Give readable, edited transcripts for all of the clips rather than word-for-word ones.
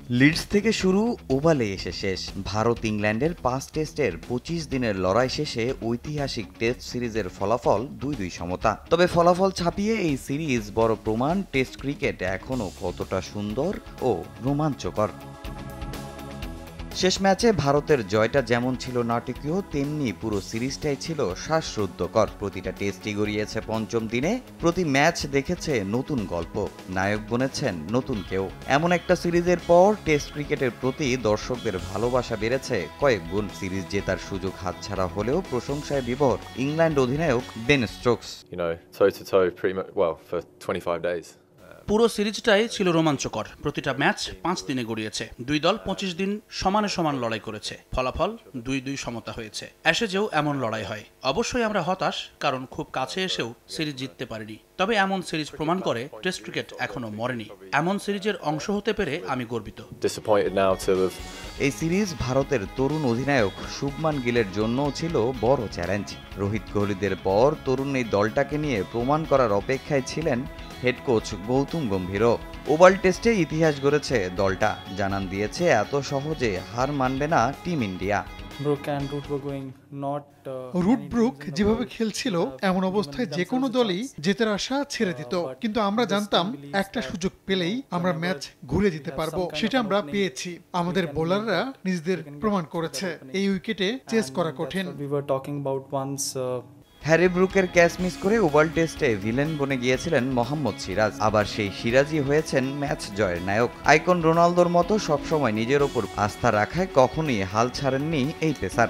Leeds থেকে শুরু, ওভালে এসে শেষ। ভারত ইংল্যান্ডের 5 টেস্টের 25 দিনের লড়াই শেষে ঐতিহাসিক টেস্ট সিরিজের ফলাফল 2-2 সমতা। তবে ফলাফল ছাপিয়ে এই সিরিজ বড় প্রমাণ টেস্ট ক্রিকেট এখনও কতটা সুন্দর ও রোমাঞ্চকর। শেষ ম্যাচে ভারতের জয়টা যেমন ছিল নাটকীয়, তেমনি পুরো সিরিজটাই ছিল শ্বাসরুদ্ধকর। প্রতিটা টেস্টই গড়িয়েছে পঞ্চম দিনে, প্রতি ম্যাচ দেখেছে নতুন গল্প, নায়ক বনেছেন নতুন কেউ। এমন একটা সিরিজের পর টেস্ট ক্রিকেটের প্রতি দর্শকদের ভালোবাসা বেড়েছে কয়েক গুণ। সিরিজ জেতার সুযোগ হাতছাড়া হলেও প্রশংসায় বিভোর ইংল্যান্ড অধিনায়ক Ben Stokes. toe-to-toe pretty much, well, for 25 days. পুরো সিরিজটাই ছিল রোমাঞ্চকর। প্রতিটা ম্যাচ 5 দিনে গড়িয়েছে। দুই দল 25 দিন সমানে সমান লড়াই করেছে। ফলাফল 2-2 সমতা হয়েছে। অ্যাশেজেও এমন লড়াই হয়। অবশ্যই আমরা হতাশ, কারণ খুব কাছে এসেও সিরিজ জিততে পারিনি। তবে এমন সিরিজ প্রমাণ করে টেস্ট ক্রিকেট এখনো মরেনি। এমন সিরিজের অংশ হতে পেরে আমি গর্বিত। Disappointed now to have. এই সিরিজ ভারতের তরুণ অধিনায়ক শুভমান গিলের জন্যও ছিল বড় চ্যালেঞ্জ। রোহিত কোহলিদের পর তরুণ এই দলটাকে নিয়ে প্রমাণ করার অপেক্ষায় ছিলেন হেড কোচ গৌতম গম্ভীরও। ওভাল টেস্টে ইতিহাস গড়েছে দলটা, জানান দিয়েছে এত সহজে হার মানবে না টিম ইন্ডিয়া। রুট ব্রুক যেভাবে খেলছিল, এমন অবস্থায় যে কোনো দলই জেতার আশা ছেড়ে দিত, কিন্তু আমরা জানতাম একটা সুযোগ পেলেই আমরা ম্যাচ ঘুরে দিতে পারবো। সেটা আমরা পেয়েছি। আমাদের বোলাররা নিজেদের প্রমাণ করেছে এই উইকেটে চেস করা কঠিন। হ্যারি ব্রুকের ক্যাচ মিস করে ওভাল টেস্টে ভিলেন বনে গিয়েছিলেন মোহাম্মদ সিরাজ। আবার সেই সিরাজই হয়েছেন ম্যাচ জয়ের নায়ক। আইকন রোনালদোর মতো সবসময় নিজের ওপর আস্থা রাখায় কখনোই হাল ছাড়েননি এই পেসার।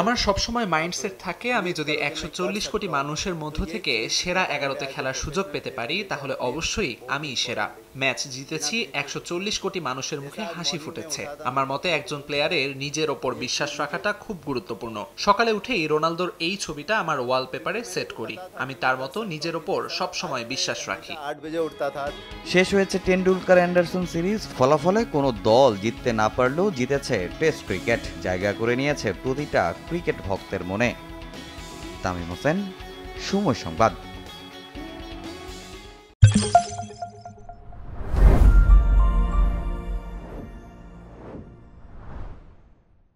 আমার সবসময় মাইন্ডসেট থাকে, আমি যদি 140 কোটি মানুষের মধ্য থেকে সেরা 11তে খেলার সুযোগ পেতে পারি, তাহলে অবশ্যই আমি সেরা। ম্যাচ জিতেছি, 140 কোটি মানুষের মুখে হাসি ফুটেছে। আমার মতে একজন প্লেয়ারের নিজের ওপর বিশ্বাস রাখাটা খুব গুরুত্বপূর্ণ। সকালে উঠেই রোনালদোর এই ছবিটা আমার ওয়ালপেপারে সেট করি। আমি তার মতো নিজের ওপর সবসময় বিশ্বাস রাখি। শেষ হয়েছে টেন্ডুলকার অ্যান্ডারসন সিরিজ। ফলাফলে কোনো দল জিততে না পারলেও জিতেছে টেস্ট ক্রিকেট, জায়গা করে নিয়েছে প্রতিটা ক্রিকেট ভক্তের মনে। তামিম হোসেন, সময় সংবাদ।